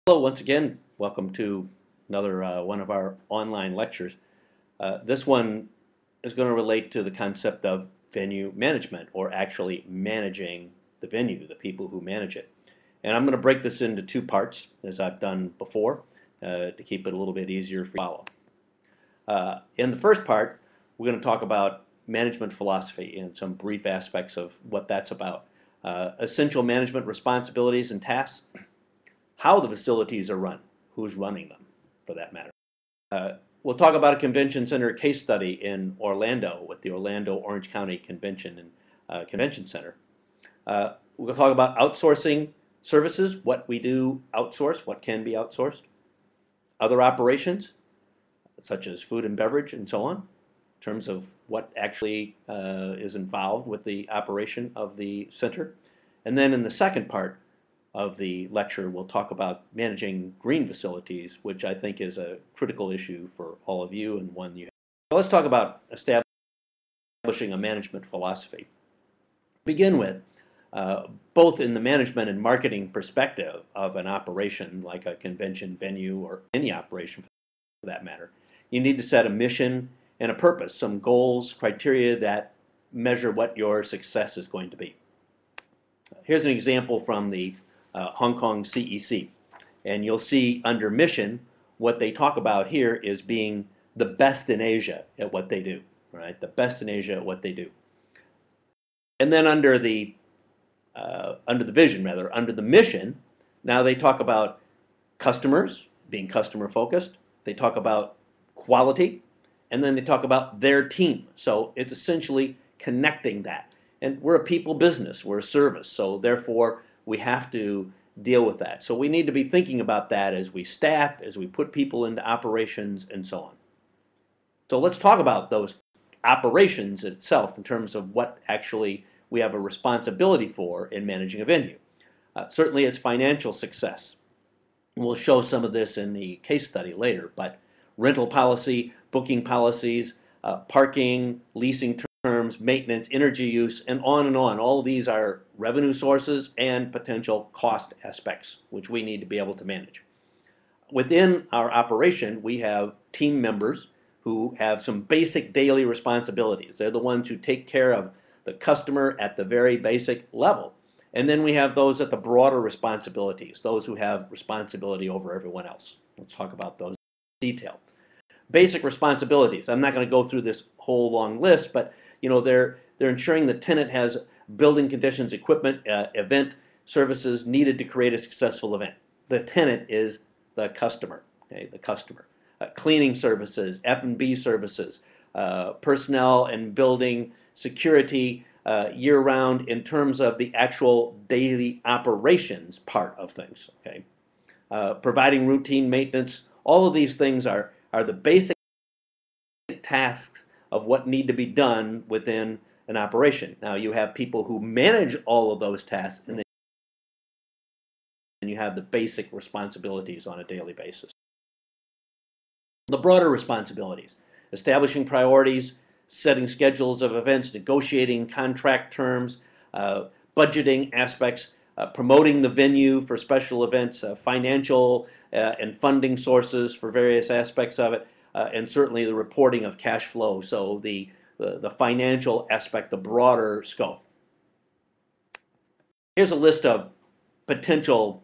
Hello, once again. Welcome to another one of our online lectures. This one is going to relate to the concept of venue management, or actually managing the venue, the people who manage it. And I'm going to break this into two parts, as I've done before, to keep it a little bit easier for you to follow. In the first part, we're going to talk about management philosophy and some brief aspects of what that's about. Essential management responsibilities and tasks, how the facilities are run, who's running them, for that matter. We'll talk about a convention center case study in with the Orlando Orange County Convention and Convention Center. We'll talk about outsourcing services, what we do outsource, what can be outsourced, other operations, such as food and beverage and so on, in terms of what actually is involved with the operation of the center. And then in the second part of the lecture, we'll talk about managing green facilities, which I think is a critical issue for all of you and one you have. So let's talk about establishing a management philosophy. To begin with, both in the management and marketing perspective of an operation like a convention venue or any operation for that matter, you need to set a mission and a purpose, some goals, criteria that measure what your success is going to be. Here's an example from the Hong Kong CEC. And you'll see under mission, what they talk about here is being the best in Asia at what they do, right? The best in Asia at what they do. And then under the vision, rather, under the mission, now they talk about customers, being customer focused. They talk about quality, and then they talk about their team. So it's essentially connecting that. And we're a people business, we're a service, so therefore we have to deal with that. So we need to be thinking about that as we staff, as we put people into operations, and so on. So let's talk about those operations itself in terms of what actually we have a responsibility for in managing a venue. Certainly it's financial success. We'll show some of this in the case study later, but rental policy, booking policies, parking, leasing terms, maintenance, energy use, and on and on. All of these are revenue sources and potential cost aspects, which we need to be able to manage. Within our operation, we have team members who have some basic daily responsibilities. They're the ones who take care of the customer at the very basic level. And then we have those at the broader responsibilities, those who have responsibility over everyone else. Let's talk about those in detail. Basic responsibilities. I'm not going to go through this whole long list, but they're ensuring the tenant has building conditions, equipment, event services needed to create a successful event. The tenant is the customer, okay, the customer. Cleaning services, F&B services, personnel and building security year-round in terms of the actual daily operations part of things, okay. Providing routine maintenance. All of these things are the basic tasks of what need to be done within an operation. Now you have people who manage all of those tasks, and then you have the basic responsibilities on a daily basis. The broader responsibilities: establishing priorities, setting schedules of events, negotiating contract terms, budgeting aspects, promoting the venue for special events, financial and funding sources for various aspects of it, and certainly the reporting of cash flow, so the financial aspect, the broader scope. Here's a list of potential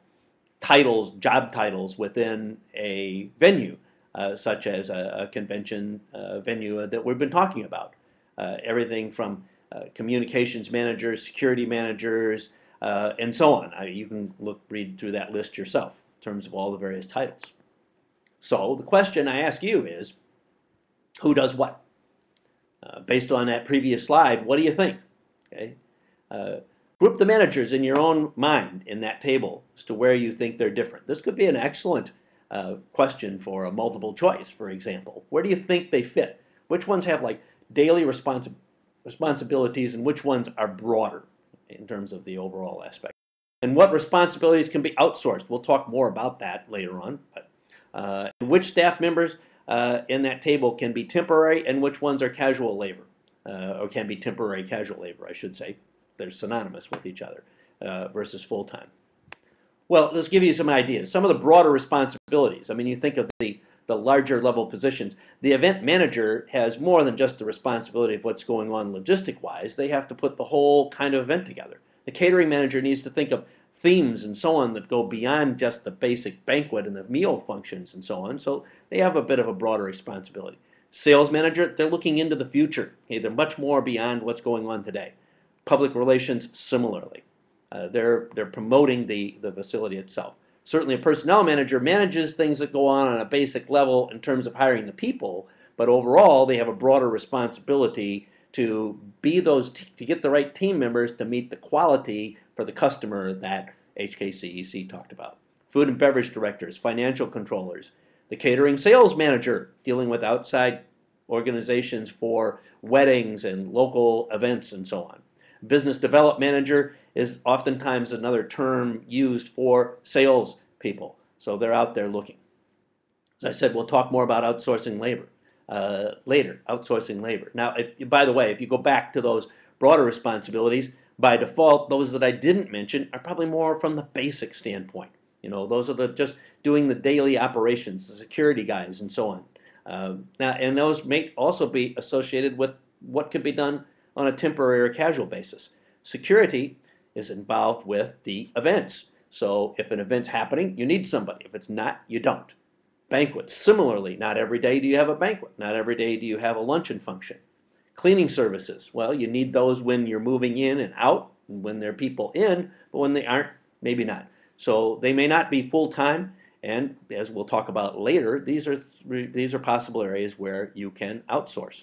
titles, job titles within a venue, such as a convention venue that we've been talking about. Everything from communications managers, security managers, and so on. You can read through that list yourself in terms of all the various titles. So the question I ask you is, who does what? Based on that previous slide, what do you think? Okay. Group the managers in your own mind in that table as to where you think they're different. This could be an excellent question for a multiple choice, for example. Where do you think they fit? Which ones have like daily responsibilities and which ones are broader in terms of the overall aspect? And what responsibilities can be outsourced? We'll talk more about that later on. But which staff members in that table can be temporary and which ones are casual labor, or can be temporary casual labor, I should say. They're synonymous with each other versus full-time. Well, let's give you some ideas. Some of the broader responsibilities. I mean, you think of the larger level positions. The event manager has more than just the responsibility of what's going on logistic-wise. They have to put the whole kind of event together. The catering manager needs to think of themes and so on that go beyond just the basic banquet and the meal functions and so on. So they have a bit of a broader responsibility. Sales manager, they're looking into the future. Okay, they're much more beyond what's going on today. Public relations, similarly. They're promoting the facility itself. Certainly a personnel manager manages things that go on a basic level in terms of hiring the people, but overall they have a broader responsibility to be those to get the right team members to meet the quality for the customer that HKCEC talked about. Food and beverage directors, financial controllers, the catering sales manager dealing with outside organizations for weddings and local events and so on. Business development manager is oftentimes another term used for sales people. So they're out there looking. As I said, we'll talk more about outsourcing labor later, outsourcing labor. Now, by the way, if you go back to those broader responsibilities, by default, those that I didn't mention are probably more from the basic standpoint. You know, those are just doing the daily operations, the security guys and so on. Now, and those may also be associated with what could be done on a temporary or casual basis. Security is involved with the events. So if an event's happening, you need somebody. If it's not, you don't. Banquets, similarly, not every day do you have a banquet. Not every day do you have a luncheon function. Cleaning services, well, you need those when you're moving in and out, when there are people in, but when they aren't, maybe not. So they may not be full-time, and as we'll talk about later, these are possible areas where you can outsource.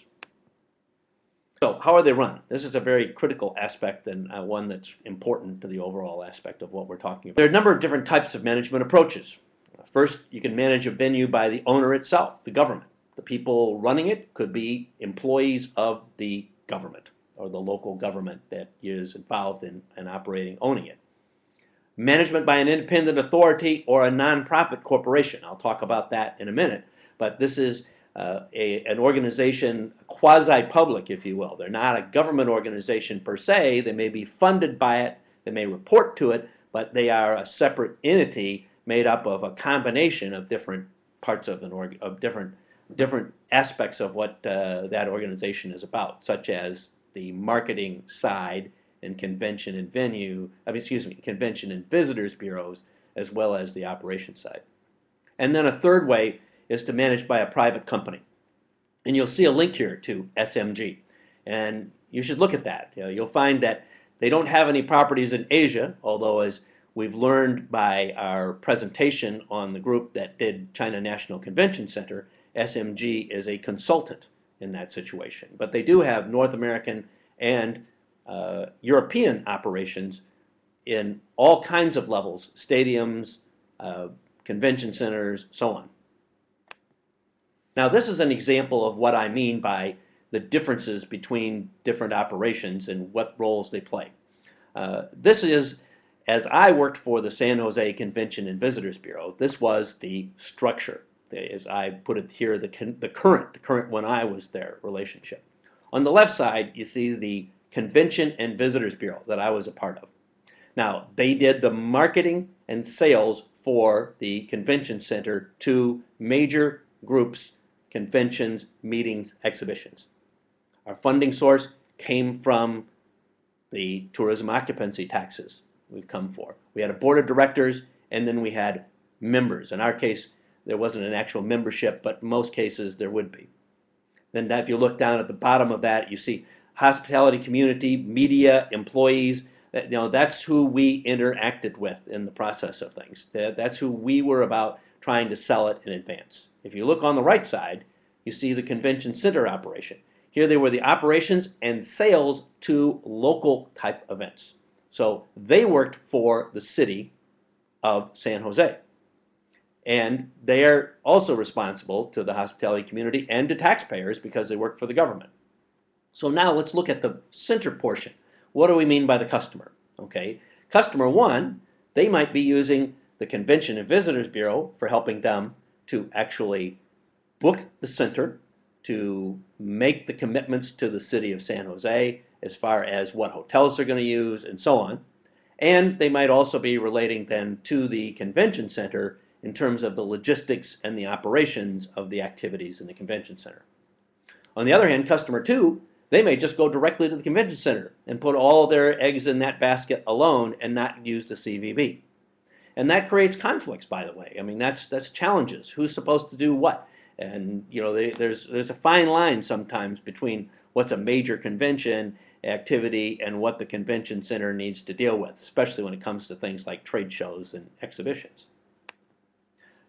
So how are they run? This is a very critical aspect and one that's important to the overall aspect of what we're talking about. There are a number of different types of management approaches. First, you can manage a venue by the owner itself, the government. The people running it could be employees of the government or the local government that is involved in operating, owning it. Management by an independent authority or a nonprofit corporation. I'll talk about that in a minute, but this is an organization, quasi-public, if you will. They're not a government organization per se. They may be funded by it, they may report to it, but they are a separate entity made up of a combination of different parts of different aspects of what that organization is about, such as the marketing side and convention and convention and visitors bureaus, as well as the operations side. And then a third way is to manage by a private company. And you'll see a link here to SMG. And you should look at that. You'll find that they don't have any properties in Asia, although as we've learned by our presentation on the group that did China National Convention Center, SMG is a consultant in that situation. But they do have North American and European operations in all kinds of levels, stadiums, convention centers, so on. Now, this is an example of what I mean by the differences between different operations and what roles they play. This is, as I worked for the San Jose Convention and Visitors Bureau, this was the structure. As I put it here, the current when I was there relationship. On the left side, you see the Convention and Visitors Bureau that I was a part of. Now, they did the marketing and sales for the convention center to major groups, conventions, meetings, exhibitions. Our funding source came from the tourism occupancy taxes we've come for. We had a board of directors, and then we had members. In our case, there wasn't an actual membership, but in most cases there would be. Then if you look down at the bottom of that, you see hospitality community, media, employees. That's who we interacted with in the process of things. That's who we were about trying to sell it in advance. If you look on the right side, you see the convention center operation. Here they were the operations and sales to local type events. So they worked for the city of San Jose. And they are also responsible to the hospitality community and to taxpayers because they work for the government. So now let's look at the center portion. What do we mean by the customer? Okay, customer one, they might be using the Convention and Visitors Bureau for helping them to actually book the center, to make the commitments to the city of San Jose as far as what hotels they're going to use and so on. And they might also be relating then to the convention center in terms of the logistics and the operations of the activities in the convention center. On the other hand, customer 2, they may just go directly to the convention center and put all their eggs in that basket alone and not use the CVB. And that creates conflicts, by the way. I mean, that's challenges. Who's supposed to do what? And you know, there's a fine line sometimes between what's a major convention activity and what the convention center needs to deal with, especially when it comes to things like trade shows and exhibitions.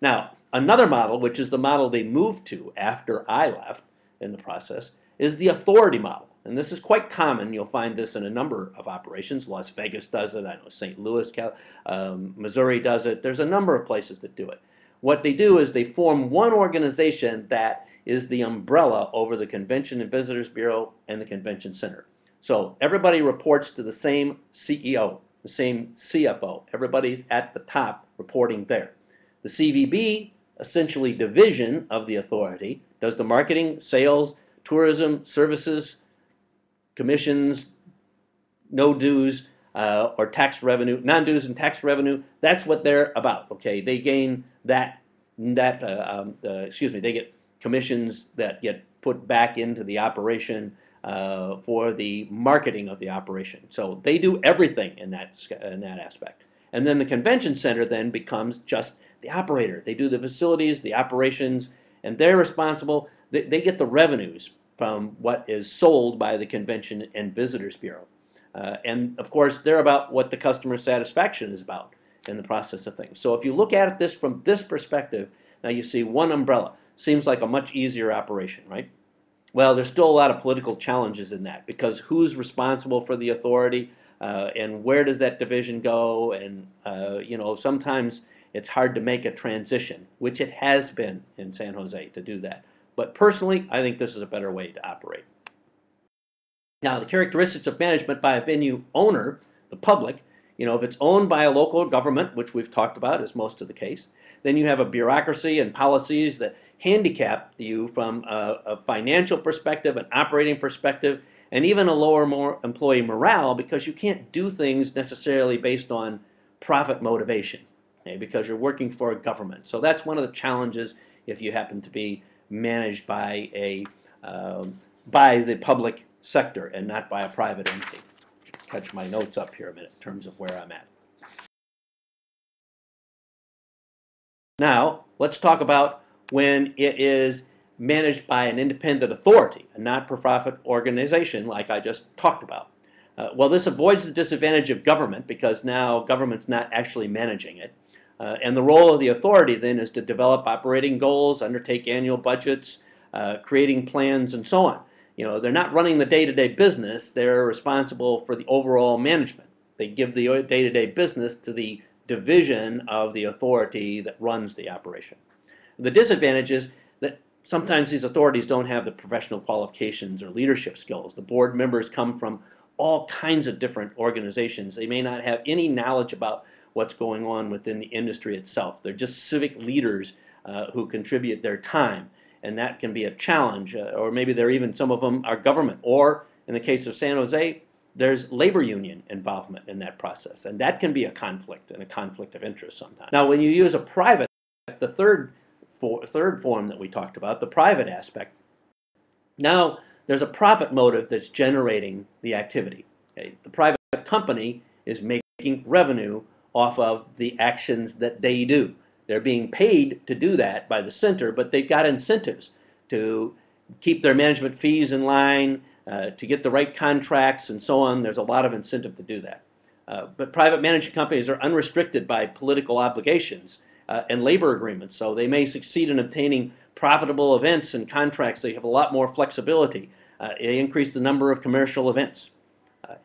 Now, another model, which is the model they moved to after I left in the process, is the authority model. And this is quite common. You'll find this in a number of operations. Las Vegas does it. I know St. Louis, Missouri does it. There's a number of places that do it. What they do is they form one organization that is the umbrella over the Convention and Visitors Bureau and the Convention Center. So everybody reports to the same CEO, the same CFO. Everybody's at the top reporting there. The CVB, essentially division of the authority, does the marketing, sales, tourism, services, commissions, no dues, or tax revenue, non-dues and tax revenue. That's what they're about. Okay, they gain they get commissions that get put back into the operation for the marketing of the operation. So they do everything in that aspect. And then the convention center then becomes just the operator. They do the facilities, the operations, and they're responsible. They get the revenues from what is sold by the Convention and Visitors Bureau. And of course, they're about what the customer satisfaction is about in the process of things. So if you look at this from this perspective, now you see one umbrella. Seems like a much easier operation, right? Well, there's still a lot of political challenges in that, because who's responsible for the authority and where does that division go? And you know, sometimes it's hard to make a transition, which it has been in San Jose to do that. But personally, I think this is a better way to operate. Now, the characteristics of management by a venue owner, the public, you know, if it's owned by a local government, which we've talked about is most of the case, then you have a bureaucracy and policies that handicap you from a financial perspective, an operating perspective, and even a lower employee morale, because you can't do things necessarily based on profit motivation, okay, because you're working for a government. So that's one of the challenges if you happen to be managed by the public sector and not by a private entity. Catch my notes up here a minute in terms of where I'm at. Now, let's talk about when it is managed by an independent authority, a not-for-profit organization like I just talked about. Well, this avoids the disadvantage of government, because now government's not actually managing it. And the role of the authority then is to develop operating goals, undertake annual budgets, creating plans, and so on. You know, they're not running the day-to-day business. They're responsible for the overall management. They give the day-to-day business to the division of the authority that runs the operation. The disadvantage is that sometimes these authorities don't have the professional qualifications or leadership skills. The board members come from all kinds of different organizations. They may not have any knowledge about what's going on within the industry itself. They're just civic leaders who contribute their time, and that can be a challenge. Or maybe they're even, some of them are government, or in the case of San Jose, there's labor union involvement in that process, and that can be a conflict and a conflict of interest sometimes. Now, when you use a private, the third form that we talked about, the private aspect, now there's a profit motive that's generating the activity. Okay? The private company is making revenue off of the actions that they do. They're being paid to do that by the center, but they've got incentives to keep their management fees in line, to get the right contracts, and so on. There's a lot of incentive to do that. But private management companies are unrestricted by political obligations and labor agreements, so they may succeed in obtaining profitable events and contracts. They have a lot more flexibility. They increase the number of commercial events.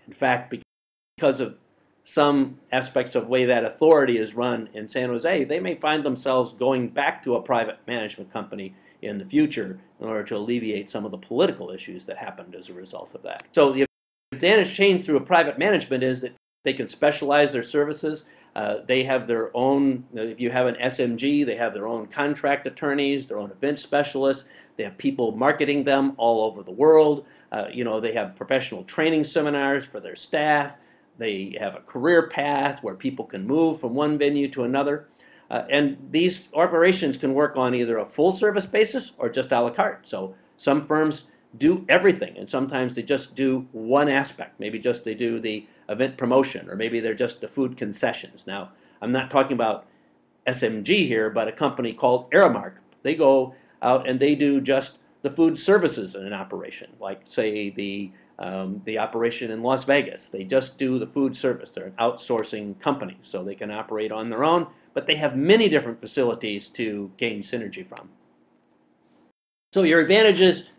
In fact, because of some aspects of the way that authority is run in San Jose, they may find themselves going back to a private management company in the future in order to alleviate some of the political issues that happened as a result of that. So the advantage change through a private management is that they can specialize their services. They have their own, if you have an SMG, they have their own contract attorneys, their own event specialists. They have people marketing them all over the world. You know, they have professional training seminars for their staff. They have a career path where people can move from one venue to another. And these operations can work on either a full service basis or just a la carte. So some firms do everything, and sometimes they just do one aspect. Maybe just they do the event promotion, or maybe they're just the food concessions. Now, I'm not talking about SMG here, but a company called Aramark. They go out and they do just the food services in an operation, like say the operation in Las Vegas. They just do the food service. They're an outsourcing company, so they can operate on their own, but they have many different facilities to gain synergy from. So your advantages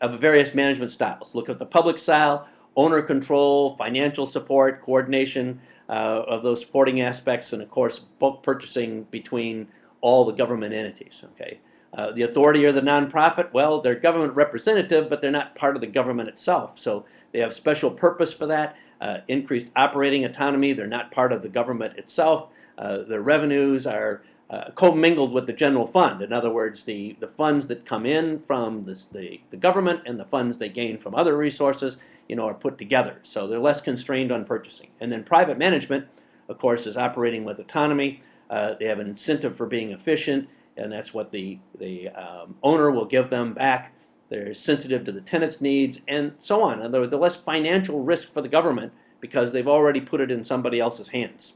of various management styles. Look at the public style: owner control, financial support, coordination of those supporting aspects, and of course bulk purchasing between all the government entities. Okay. The authority or the nonprofit, well, they're government representative, but they're not part of the government itself. So they have special purpose for that. Increased operating autonomy. They're not part of the government itself. Their revenues are commingled with the general fund. In other words, the funds that come in from the government and the funds they gain from other resources, are put together. So they're less constrained on purchasing. And then private management, of course, is operating with autonomy. They have an incentive for being efficient, and that's what the owner will give them back. They're sensitive to the tenant's needs, and so on. In other words, the less financial risk for the government because they've already put it in somebody else's hands.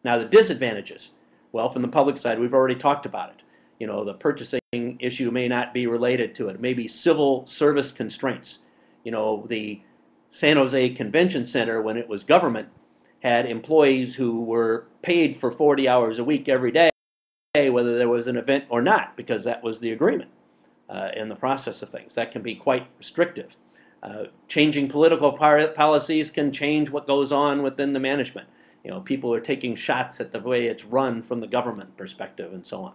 Now, the disadvantages. Well, from the public side, we've already talked about it. The purchasing issue may not be related to it. It may be civil service constraints. The San Jose Convention Center, when it was government, had employees who were paid for 40 hours a week every day, whether there was an event or not, because that was the agreement in the process of things. That can be quite restrictive. Changing political policies can change what goes on within the management. People are taking shots at the way it's run from the government perspective and so on.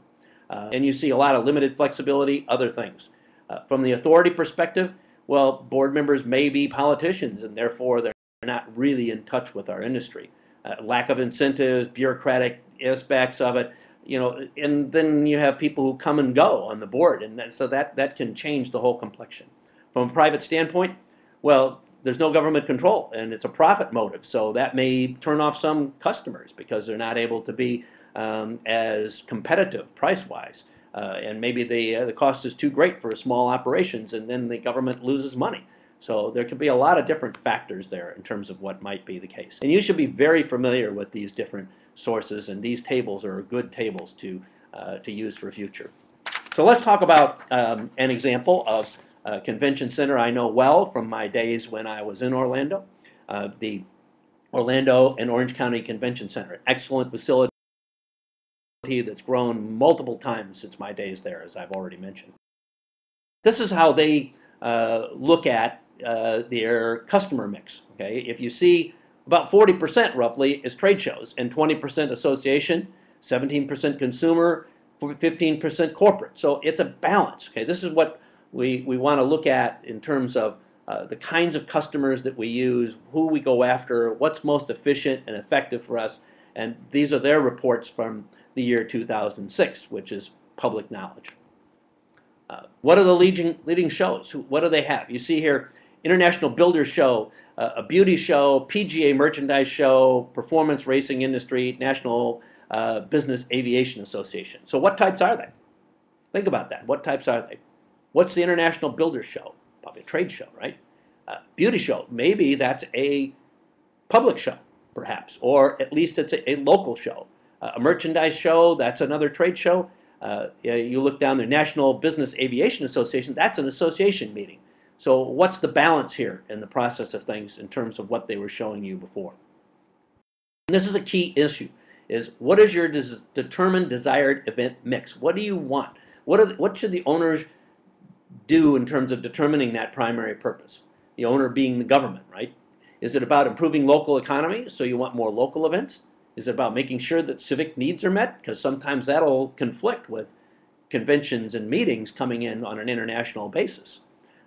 And you see a lot of limited flexibility, other things. From the authority perspective, well, board members may be politicians, and therefore they're not really in touch with our industry. Lack of incentives, bureaucratic aspects of it, and then you have people who come and go on the board, and so that can change the whole complexion. From a private standpoint, well, there's no government control, and it's a profit motive, so that may turn off some customers because they're not able to be as competitive price-wise, and maybe the cost is too great for small operations, and then the government loses money. So there could be a lot of different factors there in terms of what might be the case. And you should be very familiar with these different sources, and these tables are good tables to use for future. So let's talk about an example of a convention center I know well from my days when I was in Orlando. The Orlando and Orange County Convention Center, excellent facility that's grown multiple times since my days there, as I've already mentioned. This is how they look at their customer mix. Okay, if you see about 40% roughly is trade shows, and 20% association, 17% consumer, 15% corporate. So it's a balance. Okay, this is what we want to look at in terms of the kinds of customers that we use, who we go after, what's most efficient and effective for us. And these are their reports from the year 2006, which is public knowledge. What are the leading shows? What do they have? You see here, International Builders Show, a beauty show, PGA Merchandise Show, Performance Racing Industry, National Business Aviation Association. So what types are they? Think about that. What types are they? What's the International Builders Show? Probably a trade show, right? Beauty show, maybe that's a public show, perhaps, or at least it's a local show. A merchandise show, that's another trade show. You look down there, National Business Aviation Association, that's an association meeting. So what's the balance here in the process of things in terms of what they were showing you before? And this is a key issue, is what is your determined desired event mix? What do you want? What should the owners do in terms of determining that primary purpose? The owner being the government, right? Is it about improving local economy, so you want more local events? Is it about making sure that civic needs are met? Because sometimes that'll conflict with conventions and meetings coming in on an international basis.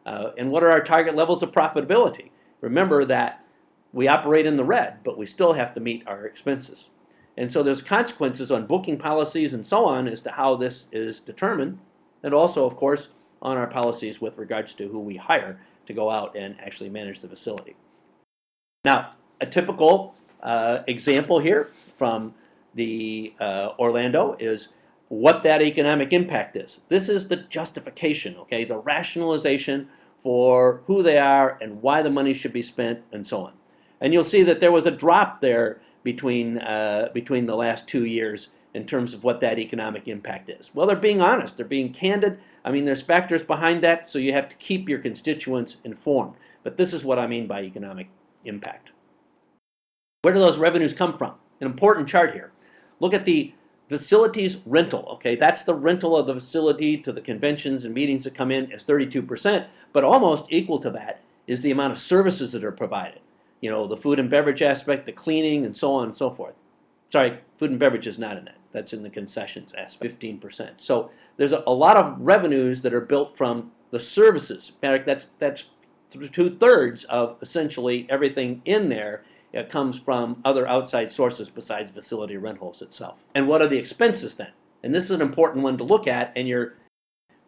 And what are our target levels of profitability? Remember that we operate in the red, but we still have to meet our expenses. And so there's consequences on booking policies and so on as to how this is determined, and also, of course, on our policies with regards to who we hire to go out and actually manage the facility. Now, a typical example here from the Orlando is what that economic impact is. This is the justification, okay, the rationalization for who they are and why the money should be spent and so on. And you'll see that there was a drop there between the last 2 years in terms of what that economic impact is. Well, they're being honest, they're being candid. I mean, there's factors behind that, so you have to keep your constituents informed. But this is what I mean by economic impact. Where do those revenues come from? An important chart here. Look at the facilities rental, okay? That's the rental of the facility to the conventions and meetings that come in is 32%, but almost equal to that is the amount of services that are provided. You know, the food and beverage aspect, the cleaning, and so on and so forth. Sorry, food and beverage is not in that. That's in the concessions aspect, 15%. So there's a lot of revenues that are built from the services. In fact, that's 2/3 of essentially everything in there. It comes from other outside sources besides facility rentals itself. And what are the expenses then? And this is an important one to look at, and your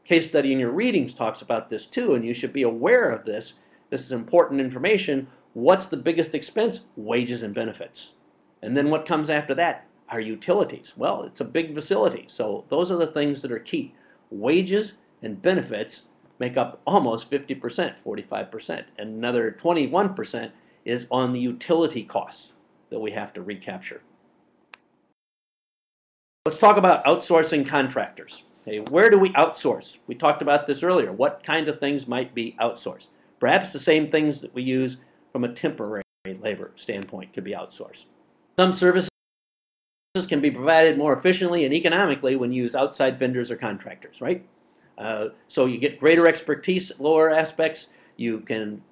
case study in your readings talks about this too, and you should be aware of this. This is important information. What's the biggest expense? Wages and benefits. And then what comes after that? Our utilities. Well, it's a big facility, so those are the things that are key. Wages and benefits make up almost 50%, 45%, and another 21% is on the utility costs that we have to recapture. Let's talk about outsourcing contractors. Okay, where do we outsource? We talked about this earlier. What kind of things might be outsourced? Perhaps the same things that we use from a temporary labor standpoint could be outsourced. Some services can be provided more efficiently and economically when you use outside vendors or contractors, right? So you get greater expertise at lower aspects. You can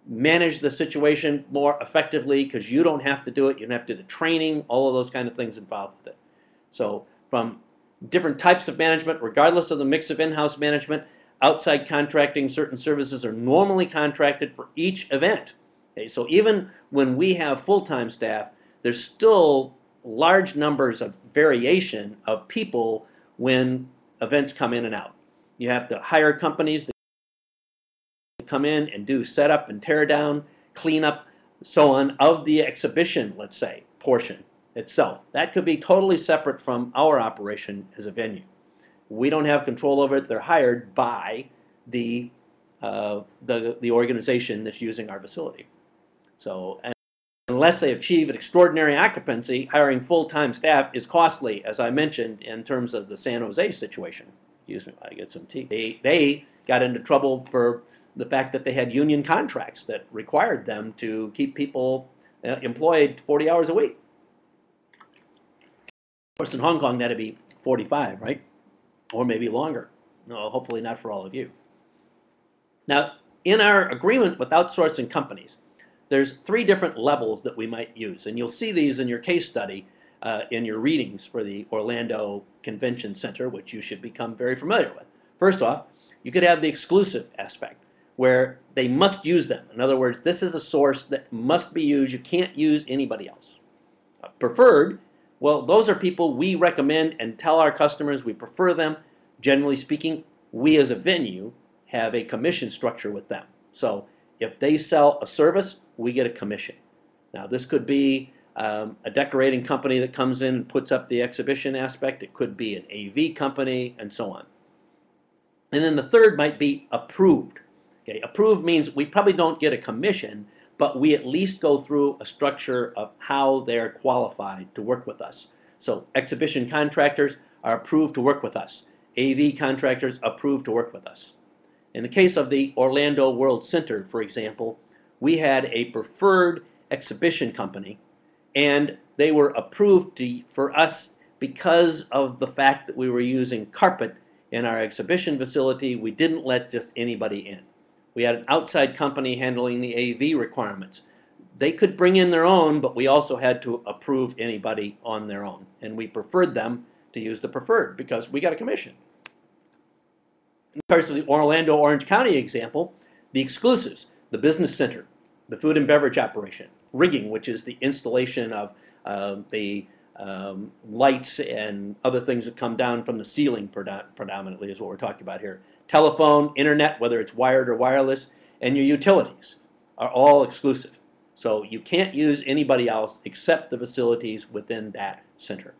manage the situation more effectively because you don't have to do it. You don't have to do the training, all of those kind of things involved with it. So from different types of management, regardless of the mix of in-house management, outside contracting, certain services are normally contracted for each event. Okay, so even when we have full-time staff, there's still large numbers of variation of people when events come in and out. You have to hire companies to come in and do setup and tear down, clean up, so on, of the exhibition, let's say, portion itself. That could be totally separate from our operation as a venue. We don't have control over it. They're hired by the organization that's using our facility. So, unless they achieve an extraordinary occupancy, hiring full-time staff is costly, as I mentioned, in terms of the San Jose situation. Excuse me, I get some tea. They got into trouble for the fact that they had union contracts that required them to keep people employed 40 hours a week. Of course, in Hong Kong, that'd be 45, right? Or maybe longer. No, hopefully not for all of you. Now, in our agreement with outsourcing companies, there's 3 different levels that we might use, and you'll see these in your case study in your readings for the Orlando Convention Center, which you should become very familiar with. First off, you could have the exclusive aspect, where they must use them. In other words, this is a source that must be used. You can't use anybody else. Preferred, well, those are people we recommend and tell our customers we prefer them. Generally speaking, we as a venue have a commission structure with them. So if they sell a service, we get a commission. Now, this could be a decorating company that comes in and puts up the exhibition aspect. It could be an AV company, and so on. And then the third might be approved. Okay, approved means we probably don't get a commission, but we at least go through a structure of how they're qualified to work with us. So exhibition contractors are approved to work with us. AV contractors approved to work with us. In the case of the Orlando World Center, for example, we had a preferred exhibition company, and they were approved for us because of the fact that we were using carpet in our exhibition facility. We didn't let just anybody in. We had an outside company handling the AV requirements. They could bring in their own, but we also had to approve anybody on their own. And we preferred them to use the preferred because we got a commission. In terms of the Orlando Orange County example, the exclusives, the business center, the food and beverage operation, rigging, which is the installation of the lights and other things that come down from the ceiling predominantly is what we're talking about here. Telephone, internet, whether it's wired or wireless, and your utilities are all exclusive. So you can't use anybody else except the facilities within that center.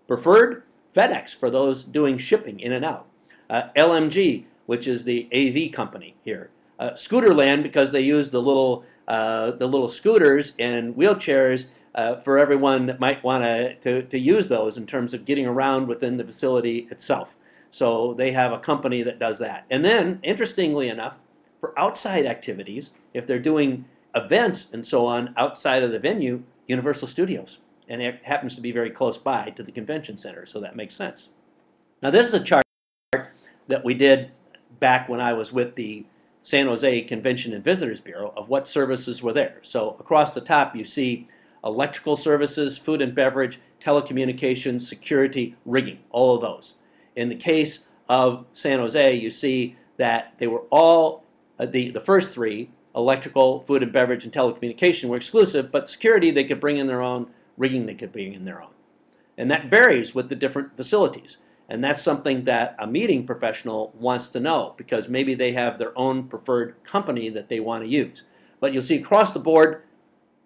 Preferred, FedEx for those doing shipping in and out. LMG, which is the AV company here. Scooterland, because they use the little scooters and wheelchairs for everyone that might want to use those in terms of getting around within the facility itself. So they have a company that does that. And then, interestingly enough, for outside activities, if they're doing events and so on outside of the venue, Universal Studios. And it happens to be very close by to the convention center, so that makes sense. Now this is a chart that we did back when I was with the San Jose Convention and Visitors Bureau of what services were there. So across the top you see electrical services, food and beverage, telecommunications, security, rigging, all of those. In the case of San Jose, you see that they were all, the first three, electrical, food and beverage, and telecommunication were exclusive, but security they could bring in their own, rigging they could bring in their own. And that varies with the different facilities. And that's something that a meeting professional wants to know, because maybe they have their own preferred company that they want to use. But you'll see across the board,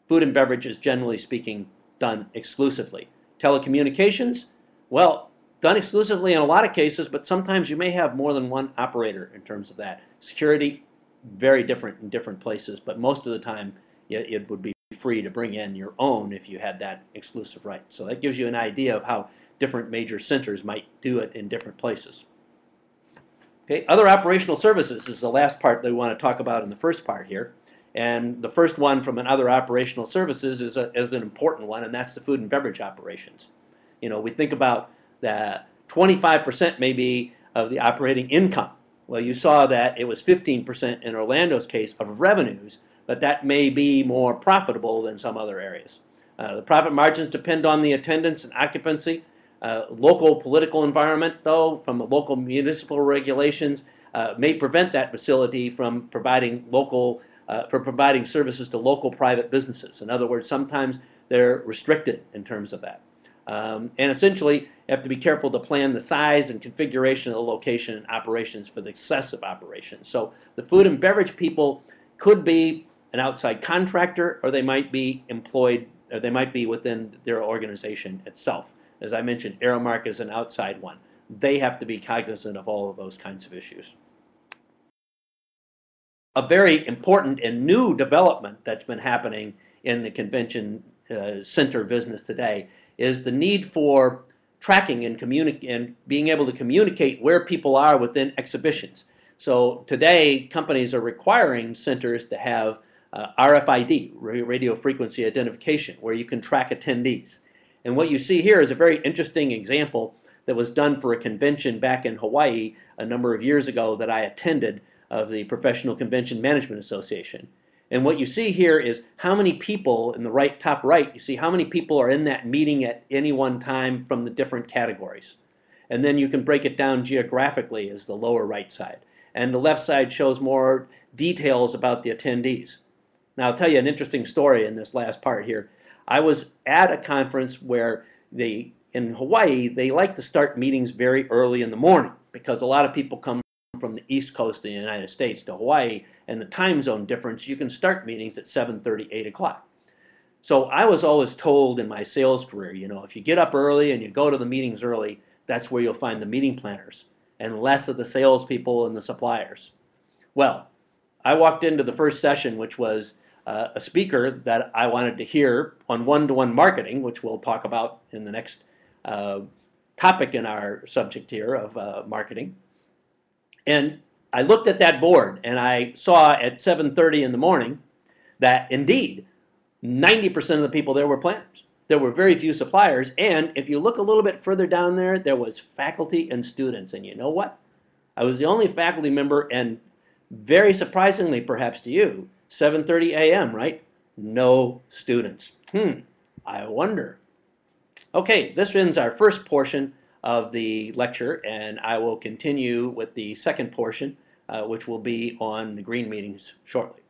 food and beverage is generally speaking done exclusively. Telecommunications, well, done exclusively in a lot of cases, but sometimes you may have more than one operator in terms of that. Security, very different in different places, but most of the time it would be free to bring in your own if you had that exclusive right. So that gives you an idea of how different major centers might do it in different places. Okay, other operational services is the last part that we want to talk about in the first part here. And the first one from other operational services is an important one, and that's the food and beverage operations. You know, we think about the 25% maybe of the operating income. Well, you saw that it was 15% in Orlando's case of revenues, but that may be more profitable than some other areas. The profit margins depend on the attendance and occupancy. Local political environment, though, from the local municipal regulations, may prevent that facility from providing providing services to local private businesses. In other words, sometimes they're restricted in terms of that. And essentially, you have to be careful to plan the size and configuration of the location and operations for the excessive operations. So the food and beverage people could be an outside contractor, or they might be employed, or they might be within their organization itself. As I mentioned, Aramark is an outside one. They have to be cognizant of all of those kinds of issues. A very important and new development that's been happening in the convention center business today is the need for tracking and being able to communicate where people are within exhibitions. So today, companies are requiring centers to have RFID, radio frequency identification, where you can track attendees. And what you see here is a very interesting example that was done for a convention back in Hawaii a number of years ago that I attended of the Professional Convention Management Association. And what you see here is how many people in the top right, you see how many people are in that meeting at any one time from the different categories. And then you can break it down geographically as the lower right side. And the left side shows more details about the attendees. Now I'll tell you an interesting story in this last part here. I was at a conference where in Hawaii, they like to start meetings very early in the morning because a lot of people come from the East Coast of the United States to Hawaii, and the time zone difference, you can start meetings at 7:30, 8 o'clock. So I was always told in my sales career, you know, if you get up early and you go to the meetings early, that's where you'll find the meeting planners and less of the salespeople and the suppliers. Well, I walked into the first session, which was a speaker that I wanted to hear on one-to-one marketing, which we'll talk about in the next topic in our subject here of marketing. And I looked at that board and I saw at 7:30 in the morning that indeed 90% of the people there were planners. There were very few suppliers, and if you look a little bit further down there was faculty and students. And you know what? I was the only faculty member, and very surprisingly perhaps to you, 7:30 a.m., right? No students. I wonder. Okay, this ends our first portion of the lecture, and I will continue with the second portion, which will be on the green meetings shortly.